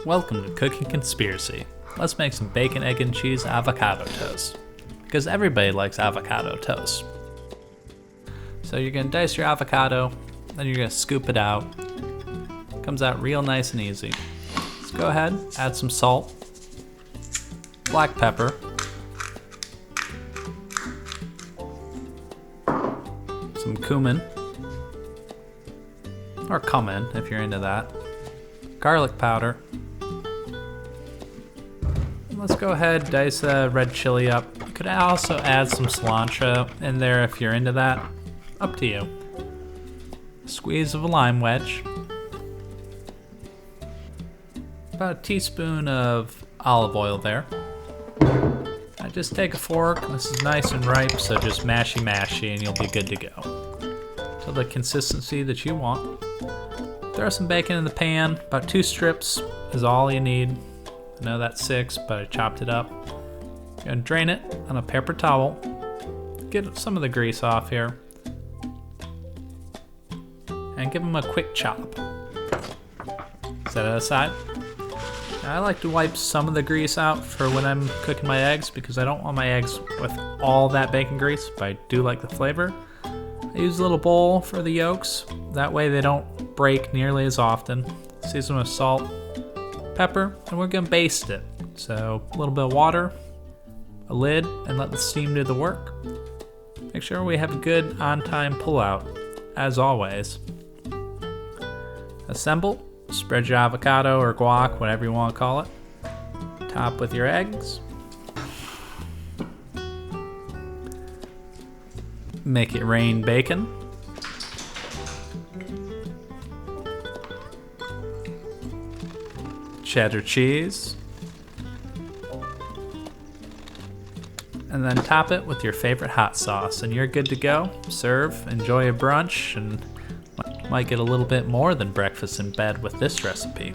Welcome to Cooking Conspiracy. Let's make some bacon, egg, and cheese avocado toast. Because everybody likes avocado toast. So you're going to dice your avocado, then you're going to scoop it out. Comes out real nice and easy. Let's go ahead, add some salt, black pepper, some cumin, or cumin if you're into that, garlic powder. Let's go ahead, dice the red chili up. You could also add some cilantro in there if you're into that. Up to you. Squeeze of a lime wedge. About a teaspoon of olive oil there. Now just take a fork. This is nice and ripe, so just mashy and you'll be good to go. To the consistency that you want. Throw some bacon in the pan. About 2 strips is all you need. I know that's 6, but I chopped it up. You're gonna drain it on a paper towel. Get some of the grease off here. And give them a quick chop. Set it aside. Now, I like to wipe some of the grease out for when I'm cooking my eggs because I don't want my eggs with all that bacon grease, but I do like the flavor. I use a little bowl for the yolks. That way they don't break nearly as often. Season with salt, pepper, and we're gonna baste it. So a little bit of water, a lid, and let the steam do the work. Make sure we have a good on-time pull-out, as always. Assemble, spread your avocado or guac, whatever you want to call it. Top with your eggs. Make it rain bacon. Cheddar cheese. And then top it with your favorite hot sauce and you're good to go. Serve, enjoy a brunch, and might get a little bit more than breakfast in bed with this recipe.